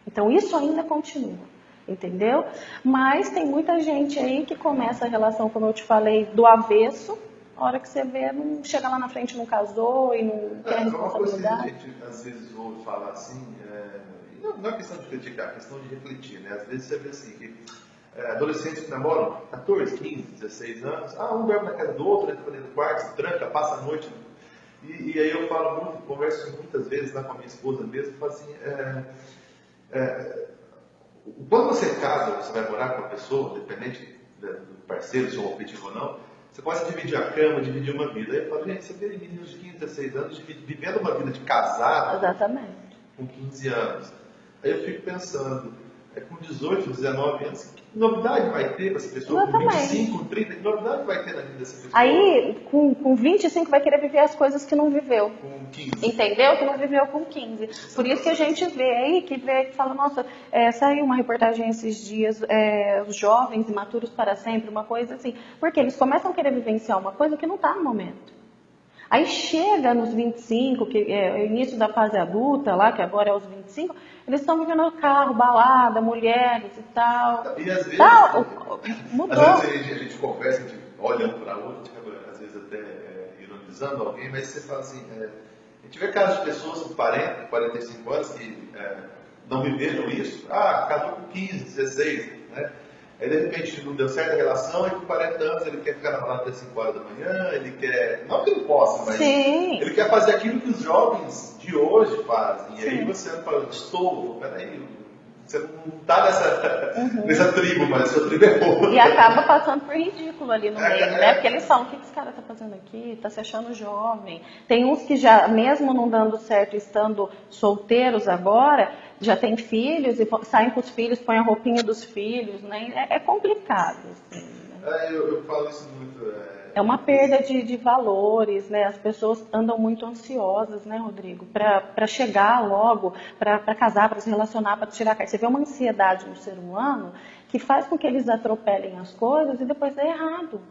Então isso ainda continua, entendeu? Mas tem muita gente aí que começa a relação, como eu te falei, do avesso. A hora que você vê, não chega lá na frente, não casou e não tem responsabilidade. Uma coisa que a gente às vezes ouve falar assim, não é questão de criticar, é questão de refletir, né? Às vezes você vê assim, que adolescentes que namoram 14, 15, 16 anos, um dorme na casa do outro, entra dentro do quarto, se tranca, passa a noite. E aí eu falo muito, converso muitas vezes lá com a minha esposa mesmo, falo assim, quando você casa, você vai morar com uma pessoa, independente do parceiro, se é um objetivo ou não, você pode dividir a cama, dividir uma vida. Aí eu falo, gente, você vê meninos de 15, 16 anos vivendo uma vida de casado. Exatamente. Com 15 anos. Aí eu fico pensando, com 18, 19 anos, que novidade vai ter para essa pessoa? Exatamente. Com 25, 30, que novidade vai ter na vida dessa pessoa? Aí, com 25, vai querer viver as coisas que não viveu. Com 15. Entendeu? Que não viveu com 15. Por isso que a gente vê aí, que fala, nossa, saiu uma reportagem esses dias, os jovens imaturos para sempre, uma coisa assim. Porque eles começam a querer vivenciar uma coisa que não está no momento. Aí chega nos 25, que é o início da fase adulta, lá, que agora é os 25, eles estão vivendo carro, balada, mulheres e tal. E às vezes, mudou. Às vezes a gente conversa, a gente olha um para o outro, às vezes até ironizando alguém, mas você fala assim, a gente vê casos de pessoas com 40, 45 anos que não viveram isso, casou com 15, 16, né? Aí de repente não deu certo a relação, e com 40 anos ele quer ficar na balada até 5 horas da manhã, ele quer, não que ele possa, mas Sim. ele quer fazer aquilo que os jovens de hoje fazem. E Sim. aí você fala, peraí, você não está nessa tribo, mas sua tribo é boa. E acaba passando por ridículo ali no meio, né? Porque eles falam, o que esse cara tá fazendo aqui? Tá se achando jovem. Tem uns que já, mesmo não dando certo, estando solteiros agora, já tem filhos e saem com os filhos, põem a roupinha dos filhos, né? É complicado, assim, né? Eu falo isso muito. É uma perda de valores, né? As pessoas andam muito ansiosas, né, Rodrigo? Para chegar logo, para casar, para se relacionar, para tirar a carta. Você vê uma ansiedade no ser humano que faz com que eles atropelem as coisas e depois dá errado.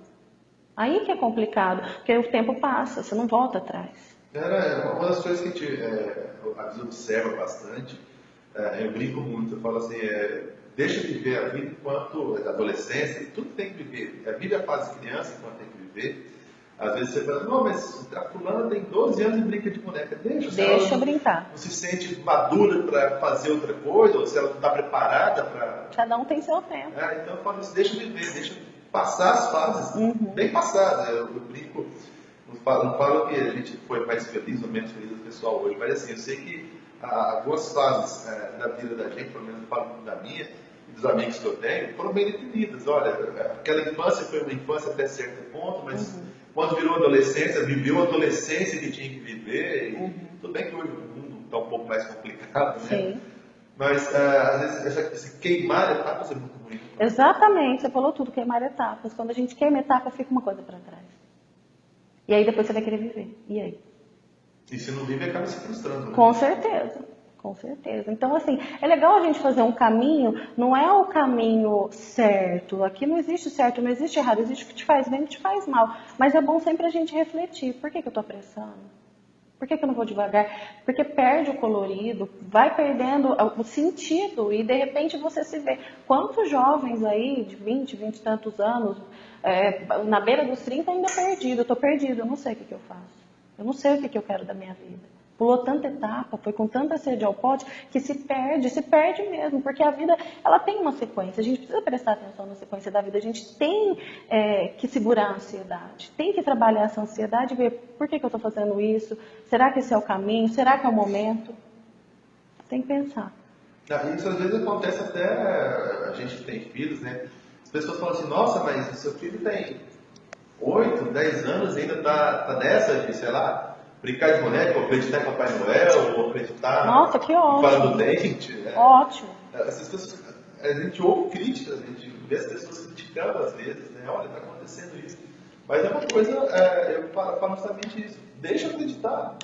Aí que é complicado, porque o tempo passa, você não volta atrás. Uma das coisas que a gente observa bastante, eu brinco muito, eu falo assim, deixa viver a vida enquanto adolescência, tudo tem que viver. Vive a fase de criança enquanto tem que viver. Às vezes você fala, não, mas a fulana tem 12 anos e brinca de boneca. Deixa brincar. Não se sente madura para fazer outra coisa, ou se ela não está preparada para... Cada um tem seu tempo. Então eu falo assim, deixa viver, deixa passar as fases, bem passadas. Eu brinco, não falo que a gente foi mais feliz ou menos feliz do pessoal hoje, mas assim, eu sei que algumas fases da vida da gente, pelo menos eu falo da minha e dos amigos que eu tenho, foram bem definidas. Olha, aquela infância foi uma infância até certo ponto, mas quando virou adolescência, viveu a adolescência que tinha que viver. E tudo bem que hoje o mundo está um pouco mais complicado, né? Sim. Mas às vezes esse queimar etapas é muito ruim. Exatamente, você falou tudo, queimar etapas. Quando a gente queima etapa, fica uma coisa para trás. E aí depois você vai querer viver. E aí? E se não vive, acaba se frustrando, né? Com certeza. Com certeza. Então, assim, é legal a gente fazer um caminho, não é o caminho certo. Aqui não existe certo, não existe errado, existe o que te faz bem e o que te faz mal. Mas é bom sempre a gente refletir. Por que eu estou apressando? Por que eu não vou devagar? Porque perde o colorido, vai perdendo o sentido e de repente você se vê. Quantos jovens aí de 20 e tantos anos, na beira dos 30 ainda perdido, eu estou perdido, eu não sei o que eu faço. Eu não sei o que eu quero da minha vida. Pulou tanta etapa, foi com tanta sede ao pote, que se perde mesmo, porque a vida, ela tem uma sequência, a gente precisa prestar atenção na sequência da vida, a gente tem que segurar a ansiedade, tem que trabalhar essa ansiedade e ver por que eu estou fazendo isso, será que esse é o caminho, será que é o momento? Tem que pensar. Isso às vezes acontece até, a gente tem filhos, né? As pessoas falam assim, nossa, mas o seu filho tem 8, 10 anos e ainda tá nessa de, sei lá, brincar de boneca, ou acreditar em Papai Noel, ou acreditar Nossa, que ótimo. em fala do dente. Né? Ótimo. Essas pessoas, a gente ouve críticas, a gente vê as pessoas criticando às vezes, né? Olha, está acontecendo isso. Mas é uma coisa, eu falo justamente isso, deixa acreditar.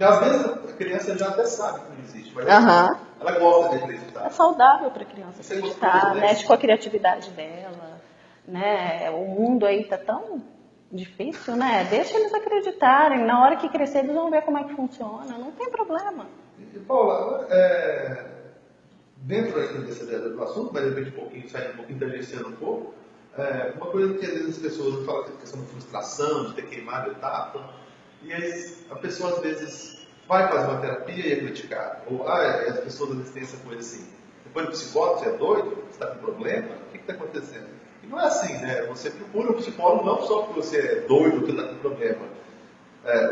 Às vezes a criança já até sabe que não existe, mas ela gosta de acreditar. É saudável para a criança acreditar, mexe com a criatividade dela, né? O mundo aí tá tão difícil, né? Deixa eles acreditarem. Na hora que crescer, eles vão ver como é que funciona. Não tem problema. E, Paula, dentro ainda do assunto, mas de repente um pouquinho, saindo um pouquinho, tangenciando um pouco, uma coisa que às vezes as pessoas falam que é questão de frustração, de ter queimado etapa, e aí a pessoa às vezes vai fazer uma terapia e é criticada. Ou as pessoas às vezes têm essa coisa assim, depois do psicólogo, você é doido? Você está com problema? O que está acontecendo? Não é assim, né? Você procura um psicólogo não só porque você é doido, que está com problema.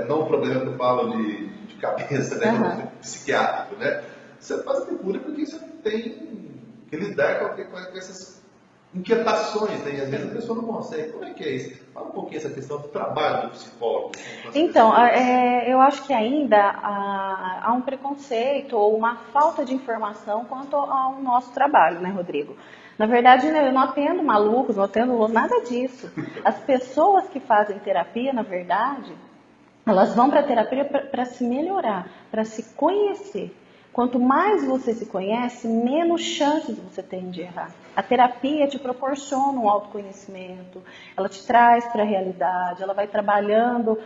Não o problema que eu falo de cabeça, né? Psiquiátrico, né? Você faz procura porque você tem que lidar com essas inquietações, né? E às vezes a pessoa não consegue. Como é que é isso? Fala um pouquinho essa questão do trabalho do psicólogo. Então, eu acho que ainda há um preconceito ou uma falta de informação quanto ao nosso trabalho, né, Rodrigo? Na verdade, eu não atendo malucos, não atendo nada disso. As pessoas que fazem terapia, na verdade, elas vão para a terapia para se melhorar, para se conhecer. Quanto mais você se conhece, menos chances você tem de errar. A terapia te proporciona um autoconhecimento, ela te traz para a realidade, ela vai trabalhando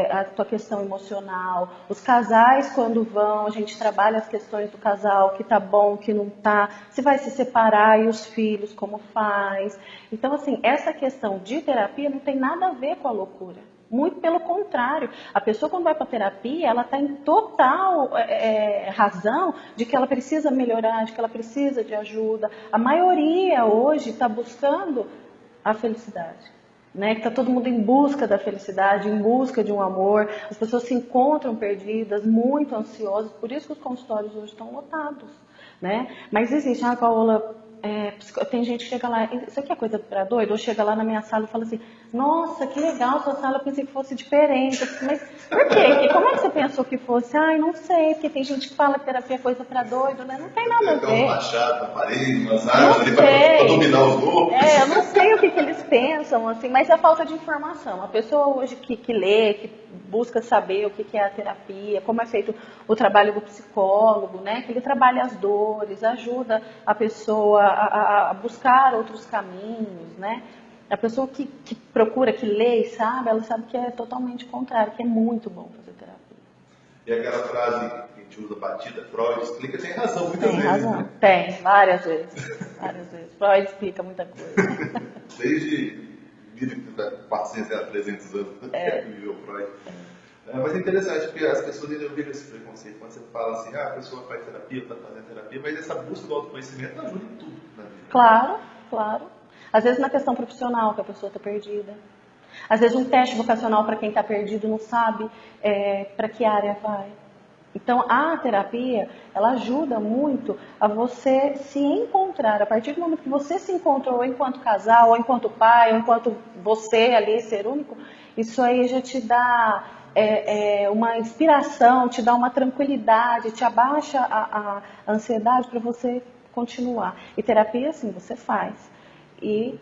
a tua questão emocional. Os casais, quando vão, a gente trabalha as questões do casal, o que tá bom, o que não tá, se vai se separar e os filhos, como faz. Então, assim, essa questão de terapia não tem nada a ver com a loucura. Muito pelo contrário, a pessoa quando vai para terapia, ela está em total razão de que ela precisa melhorar, de que ela precisa de ajuda. A maioria hoje está buscando a felicidade, né? Que está todo mundo em busca da felicidade, em busca de um amor. As pessoas se encontram perdidas, muito ansiosas, por isso que os consultórios hoje estão lotados, né? Mas existe, Paola, tem gente que chega lá, isso aqui é coisa para doido? Ou chega lá na minha sala e fala assim, nossa, que legal sua sala, eu pensei que fosse diferente. Mas por quê? Como é que você pensou que fosse? Ai, não sei, porque tem gente que fala que terapia é coisa para doido, né? Não tem nada a ver. Tem um machado na parede, umas árvores ali para dominar os grupos. Eu não sei o que eles pensam, assim, mas é falta de informação. A pessoa hoje que lê, que busca saber o que é a terapia, como é feito o trabalho do psicólogo, né? Que ele trabalha as dores, ajuda a pessoa a buscar outros caminhos, né? A pessoa que procura, que lê e sabe, ela sabe que é totalmente contrário, que é muito bom fazer terapia. E aquela frase que a gente usa batida, Freud explica, tem razão muitas Tem vezes. razão, Né? tem, várias vezes. Várias vezes. Freud explica muita coisa. Desde 1400 a 300 anos que viveu Freud. Mas é interessante, porque as pessoas ainda vivem esse preconceito. Quando você fala assim, a pessoa faz terapia, está fazendo terapia, mas essa busca do autoconhecimento ajuda em tudo na vida. Claro, claro. Às vezes na questão profissional, que a pessoa está perdida. Às vezes um teste vocacional para quem está perdido não sabe para que área vai. Então a terapia, ela ajuda muito a você se encontrar. A partir do momento que você se encontrou enquanto casal, ou enquanto pai, ou enquanto você ali, ser único, isso aí já te dá uma inspiração, te dá uma tranquilidade, te abaixa a ansiedade para você continuar. E terapia, assim, você faz. E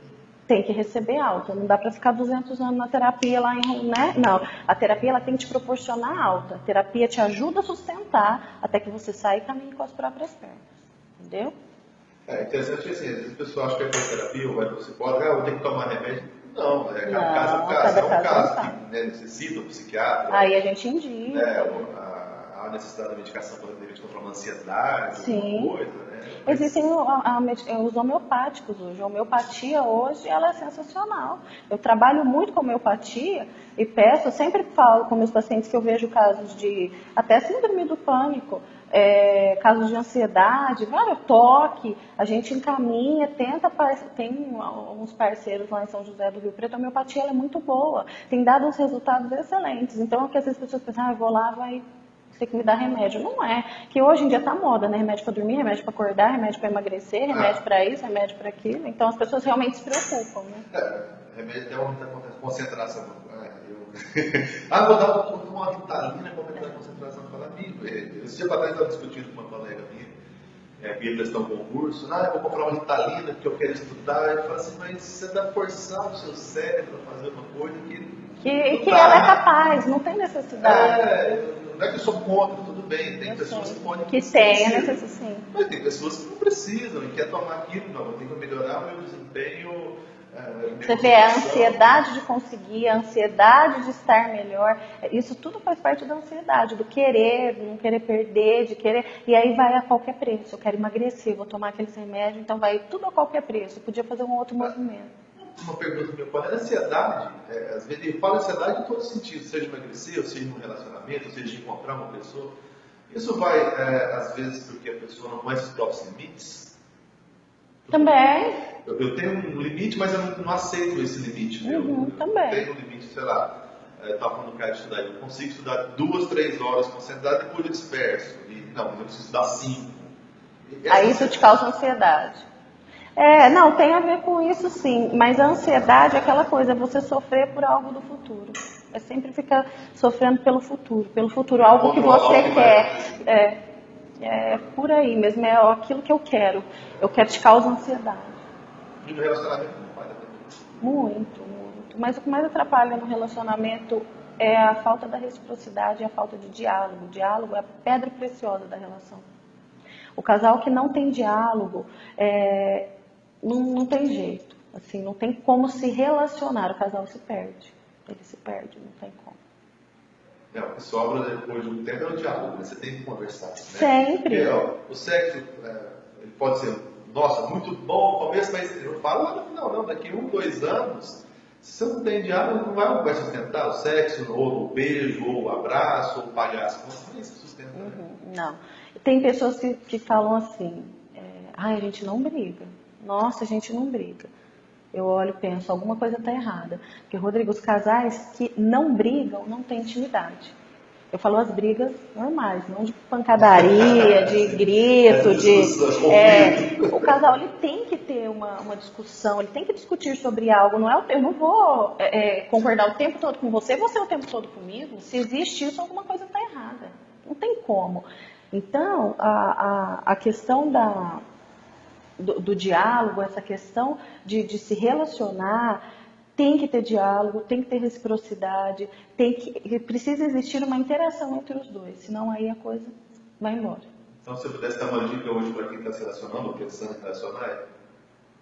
tem que receber alta. Não dá para ficar 200 anos na terapia lá, né? Não. A terapia, ela tem que te proporcionar alta. A terapia te ajuda a sustentar até que você saia e caminhe com as próprias pernas. Entendeu? É interessante assim, às vezes a pessoa acha que vai fazer terapia ou vai para o psicólogo, eu tenho que tomar remédio. Não, cada caso é um caso. É um caso que necessita um psiquiatra. Aí a gente indica. A necessidade da medicação para controlar uma ansiedade, alguma coisa, né? Existem os homeopáticos hoje. A homeopatia hoje, ela é sensacional. Eu trabalho muito com homeopatia e peço, eu sempre falo com meus pacientes que eu vejo casos de até síndrome do pânico, casos de ansiedade, toque, a gente encaminha, tem alguns parceiros lá em São José do Rio Preto, a homeopatia ela é muito boa, tem dado uns resultados excelentes. Então, é que às vezes as pessoas pensam, eu vou lá, vai ter que me dar remédio. Não é. Que hoje em dia tá moda, né? Remédio para dormir, remédio para acordar, remédio para emagrecer, remédio para isso, remédio para aquilo. Então as pessoas realmente se preocupam, né? Remédio até aumenta a concentração. Vou dar uma Ritalina para aumentar a concentração. Fala, amigo, esse dia para trás eu estava discutindo com uma colega minha, que ia prestar um concurso. Eu vou comprar uma Ritalina porque eu quero estudar. Eu falo assim, mas você está forçando o seu cérebro a fazer uma coisa que ela é capaz, não tem necessidade. Não é que eu sou contra, tudo bem, tem pessoas que podem tem a necessidade, sim. Mas tem pessoas que não precisam e quer tomar aquilo, não, eu tenho que melhorar o meu desempenho. Você vê a ansiedade de conseguir, a ansiedade de estar melhor, isso tudo faz parte da ansiedade, do querer, de não querer perder, de querer, e aí vai a qualquer preço. Eu quero emagrecer, vou tomar aqueles remédios, então vai tudo a qualquer preço. Eu podia fazer um outro movimento. Uma pergunta meu pai, a ansiedade, às vezes ele fala ansiedade em todos os sentidos, seja emagrecer, ou seja num relacionamento, ou seja encontrar uma pessoa. Isso vai, às vezes, porque a pessoa não conhece os próprios limites? Também. Eu tenho um limite, mas eu não aceito esse limite. Também. Eu tenho um limite, sei lá, eu estava falando do cara de estudar, eu consigo estudar 2, 3 horas concentrado e depois eu disperso. Não, eu preciso estudar 5. Aí isso te causa ansiedade. Não, tem a ver com isso sim, mas a ansiedade é aquela coisa, é você sofrer por algo do futuro. É sempre ficar sofrendo pelo futuro, algo que você quer. É por aí mesmo, é aquilo que eu quero. Eu quero te causa ansiedade. E no relacionamento não vai também? Muito, muito. Mas o que mais atrapalha no relacionamento é a falta da reciprocidade e a falta de diálogo. O diálogo é a pedra preciosa da relação. O casal que não tem diálogo, não tem jeito. Assim, não tem como se relacionar. O casal se perde. Ele se perde, não tem como. O que sobra depois de um tempo é o diálogo, né? Você tem que conversar. Né? Sempre. O sexo ele pode ser, nossa, muito bom no começo, mas não fala lá no final, não. Daqui 1, 2 anos, se você não tem diálogo, não vai sustentar o sexo, ou o beijo, ou o abraço, ou o palhaço. Não vai se sustentar. Não. Tem pessoas que falam assim, a gente não briga. Nossa, a gente não briga. Eu olho e penso, alguma coisa está errada. Porque, Rodrigo, os casais que não brigam não têm intimidade. Eu falo as brigas normais, não de pancadaria, de grito, o casal ele tem que ter uma discussão, ele tem que discutir sobre algo. Eu não vou concordar o tempo todo com você o tempo todo comigo. Se existe isso, alguma coisa está errada. Não tem como. Então, a questão do diálogo, essa questão de se relacionar, tem que ter diálogo, tem que ter reciprocidade, precisa existir uma interação entre os dois, senão aí a coisa vai embora. Então, se eu pudesse dar uma dica hoje para quem está se relacionando ou pensando em relacionar,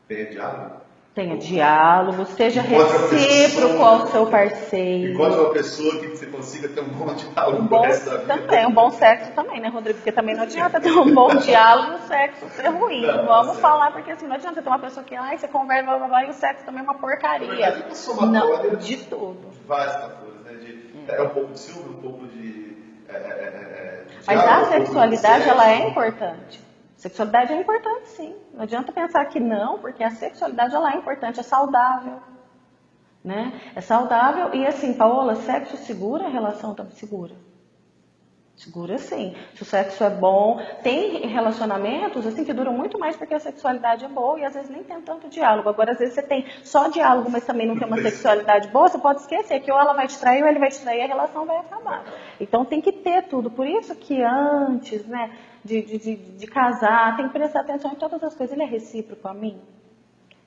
tenha diálogo? Tenha diálogo, seja Encontre uma recíproco pessoa- ao seu parceiro. Encontre uma pessoa que você consiga ter um bom diálogo Um pro bom, resto da vida. também, um bom sexo também, né, Rodrigo? Porque também não adianta ter um bom diálogo e o sexo ser ruim. Não, Vamos certo. falar, porque assim, não adianta ter uma pessoa que, ai, você conversa, blá, blá, blá, e o sexo também é uma Na porcaria. verdade, é uma somatória Não, de tudo. de vários fatores, né? É um pouco de ciúme, um pouco de Mas diálogo, a um pouco de sexualidade, sexo. ela é importante. Sexualidade é importante, sim. Não adianta pensar que não, porque a sexualidade, ela é importante, é saudável. Né? É saudável e assim, Paola, sexo segura, a relação também segura. Segura sim. Se o sexo é bom, tem relacionamentos assim que duram muito mais porque a sexualidade é boa e às vezes nem tem tanto diálogo. Agora, às vezes você tem só diálogo, mas também não tem uma sexualidade boa, você pode esquecer que ou ela vai te trair ou ele vai te trair e a relação vai acabar. Então tem que ter tudo. Por isso que antes, né, de casar, tem que prestar atenção em todas as coisas. Ele é recíproco a mim?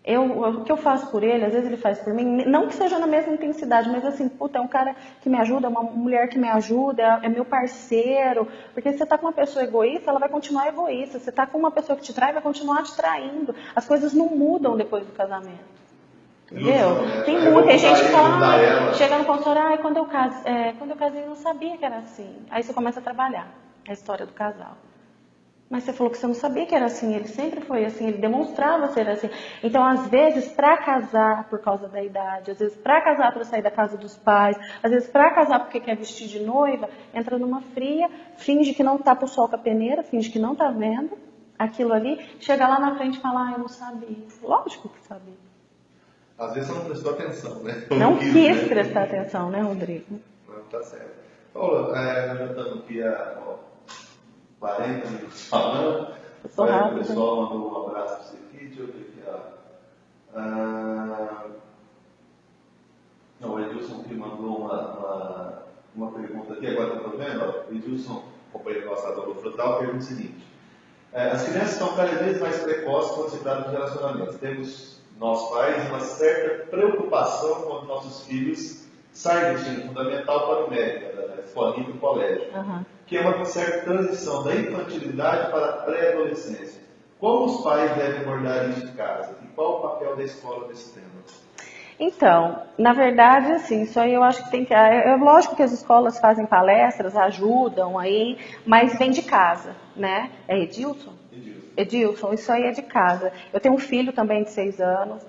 O que eu faço por ele, às vezes ele faz por mim, não que seja na mesma intensidade, mas assim, puta, é um cara que me ajuda, é uma mulher que me ajuda, é meu parceiro. Porque se você tá com uma pessoa egoísta, ela vai continuar egoísta. Se você tá com uma pessoa que te trai, vai continuar te traindo. As coisas não mudam depois do casamento. Entendeu? Tem muita gente que fala, chega no consultório, quando eu casei eu não sabia que era assim. Aí você começa a trabalhar a história do casal. Mas você falou que você não sabia que era assim, ele sempre foi assim, ele demonstrava ser assim. Então, às vezes, para casar por causa da idade, às vezes para casar para sair da casa dos pais, às vezes para casar porque quer vestir de noiva, entra numa fria, finge que não tá pro sol com a peneira, finge que não tá vendo aquilo ali, chega lá na frente e fala, eu não sabia. Lógico que sabia. Às vezes você não prestou atenção, né? Não quis prestar atenção, né, Rodrigo? Não, tá certo. Paula, nós já estamos aqui há 40 minutos falando. Eu sou rápida. O pessoal mandou um abraço para você aqui. Deixa eu ver aqui. Não, o Edilson que mandou uma pergunta aqui, agora estou vendo. Ó, o Edilson, companheiro nosso da Dolo Frutal, pergunta o seguinte: as crianças são cada vez mais precoces quando se trata de relacionamentos. Temos, nós pais, uma certa preocupação quando nossos filhos saem do ensino fundamental para o médio, da escolinha e do colégio. Que é uma certa transição da infantilidade para a pré-adolescência. Como os pais devem abordar isso de casa? E qual o papel da escola nesse tema? Então, na verdade, assim, isso aí eu acho que tem que... É lógico que as escolas fazem palestras, ajudam aí, mas vem de casa, né? É Edilson? Edilson, isso aí é de casa. Eu tenho um filho também de 6 anos.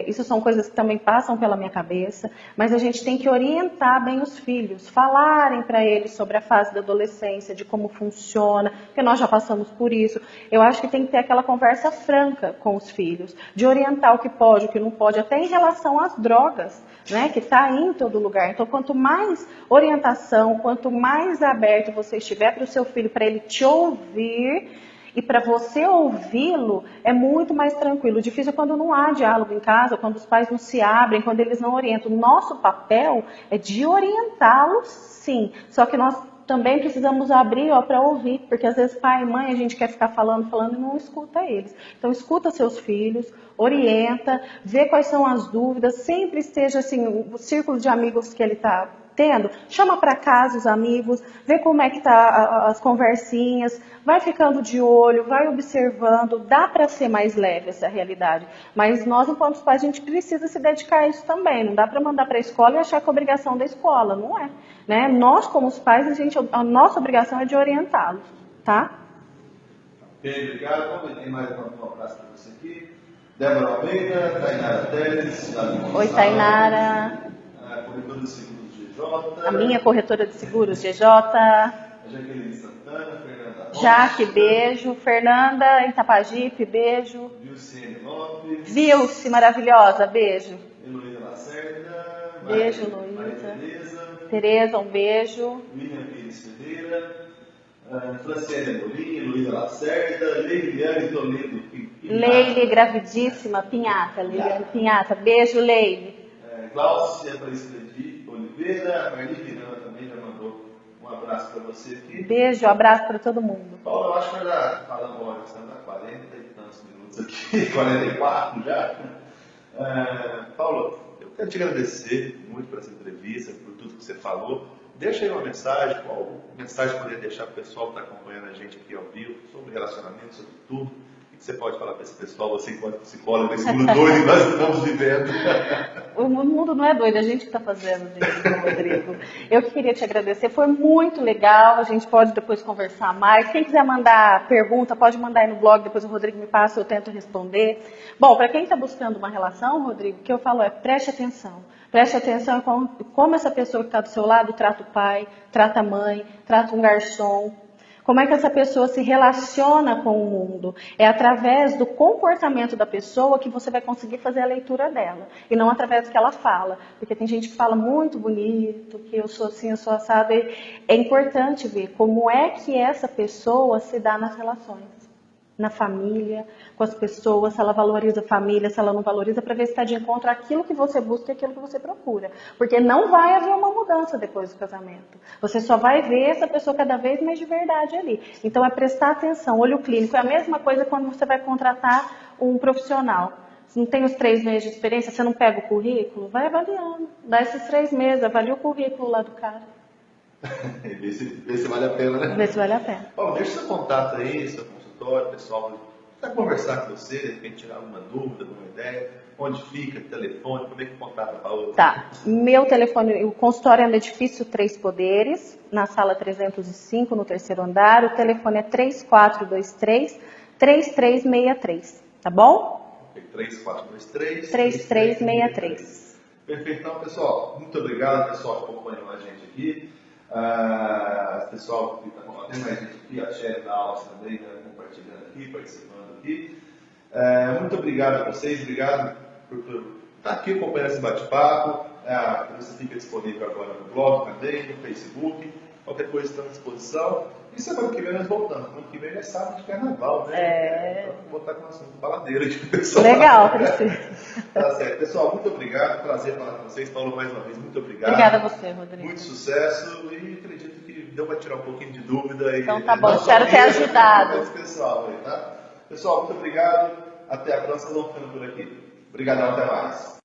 Isso são coisas que também passam pela minha cabeça, mas a gente tem que orientar bem os filhos, falarem para eles sobre a fase da adolescência, de como funciona, porque nós já passamos por isso. Eu acho que tem que ter aquela conversa franca com os filhos, de orientar o que pode, o que não pode, até em relação às drogas, né, que está aí em todo lugar. Então, quanto mais orientação, quanto mais aberto você estiver para o seu filho, para ele te ouvir, e para você ouvi-lo é muito mais tranquilo. O difícil é quando não há diálogo em casa, quando os pais não se abrem, quando eles não orientam. O nosso papel é de orientá-los, sim. Só que nós também precisamos abrir para ouvir, porque às vezes pai e mãe a gente quer ficar falando e não escuta eles. Então escuta seus filhos, orienta, vê quais são as dúvidas, sempre esteja assim, o círculo de amigos que ele está tendo, chama para casa os amigos, vê como é que tá as conversinhas, vai ficando de olho, vai observando, dá para ser mais leve essa realidade. Mas nós, enquanto pais, a gente precisa se dedicar a isso também. Não dá para mandar para a escola e achar que é obrigação da escola, não é. Né? Nós, como os pais, a nossa obrigação é de orientá-los, tá? Bem, obrigado. Vamos ter mais um abraço para você aqui. Débora Almeida, Tainara Teles, Oi, Tainara. Corretora de Seguros GJ. A minha corretora de seguros GJ. Jaqueline Santana, Fernanda Rocha. Jaque, beijo. Fernanda, Itapajipe, beijo. Vilciene Lopes. Vilce, maravilhosa, beijo. Heloísa Lacerda. Beijo, Maria Heloísa. Tereza, um beijo. William Pires Ferreira. Franciane Amorim, Luísa Lacerda, Leiliane Toledo. Leile, gravidíssima, Pinhata. Leiliane Pinhata. Beijo, Leile. Glaucia Aparecida de Oliveira, Marli Miranda também já mandou um abraço para você aqui. Beijo, abraço para todo mundo. Paulo, eu acho que já falando, olha, estamos há 40 e tantos minutos aqui, 44 já. Paulo, eu quero te agradecer muito por essa entrevista, por tudo que você falou. Deixa aí uma mensagem, qual mensagem poderia deixar para o pessoal que está acompanhando a gente aqui ao vivo, sobre relacionamento, sobre tudo, que você pode falar para esse pessoal, você enquanto psicólogo, esse mundo doido que nós estamos vivendo? O mundo não é doido, a gente que está fazendo, Rodrigo. Eu que queria te agradecer, foi muito legal, a gente pode depois conversar mais. Quem quiser mandar pergunta, pode mandar aí no blog, depois o Rodrigo me passa, eu tento responder. Bom, para quem está buscando uma relação, Rodrigo, o que eu falo é preste atenção. Preste atenção em como essa pessoa que está do seu lado trata o pai, trata a mãe, trata um garçom. Como é que essa pessoa se relaciona com o mundo? É através do comportamento da pessoa que você vai conseguir fazer a leitura dela. E não através do que ela fala. Porque tem gente que fala muito bonito, que eu sou assim, eu sou assado. É importante ver como é que essa pessoa se dá nas relações. Na família, com as pessoas, se ela valoriza a família, se ela não valoriza, para ver se está de encontro aquilo que você busca e aquilo que você procura. Porque não vai haver uma mudança depois do casamento. Você só vai ver essa pessoa cada vez mais de verdade ali. Então é prestar atenção. Olho clínico é a mesma coisa quando você vai contratar um profissional. Se não tem os 3 meses de experiência, você não pega o currículo, vai avaliando. Dá esses 3 meses, avalia o currículo lá do cara. Vê se vale a pena, né? Vê se vale a pena. Bom, deixa seu contato aí, seu consultório, pessoal, para conversar com você, de repente tirar alguma dúvida, alguma ideia, onde fica, telefone, como é que contata a Paola? Tá, meu telefone, o consultório é no edifício 3 Poderes, na sala 305, no 3º andar, o telefone é 3423-3363, tá bom? 3423-3363. Perfeito, então pessoal, muito obrigado pessoal que acompanhou a gente aqui. Pessoal que está tem mais gente aqui, a Sherry da aula também compartilhando aqui, participando aqui. Muito obrigado a vocês, obrigado por estar aqui acompanhando esse bate-papo. Você fica disponível agora no blog também, no Facebook, qualquer coisa está à disposição. E semana que vem nós voltamos. Semana que vem é sábado de carnaval, né? Vou botar com um assunto baladeiro aqui, pessoal. Legal, Cristina. Tá certo. Pessoal, muito obrigado. Prazer falar com vocês. Paulo, mais uma vez, muito obrigado. Obrigada a você, Rodrigo. Muito sucesso e acredito que deu para tirar um pouquinho de dúvida. Então tá bom, espero ter ajudado. Pessoal, tá? Pessoal, muito obrigado. Até a próxima, vamos ficando por aqui. Obrigadão, até mais.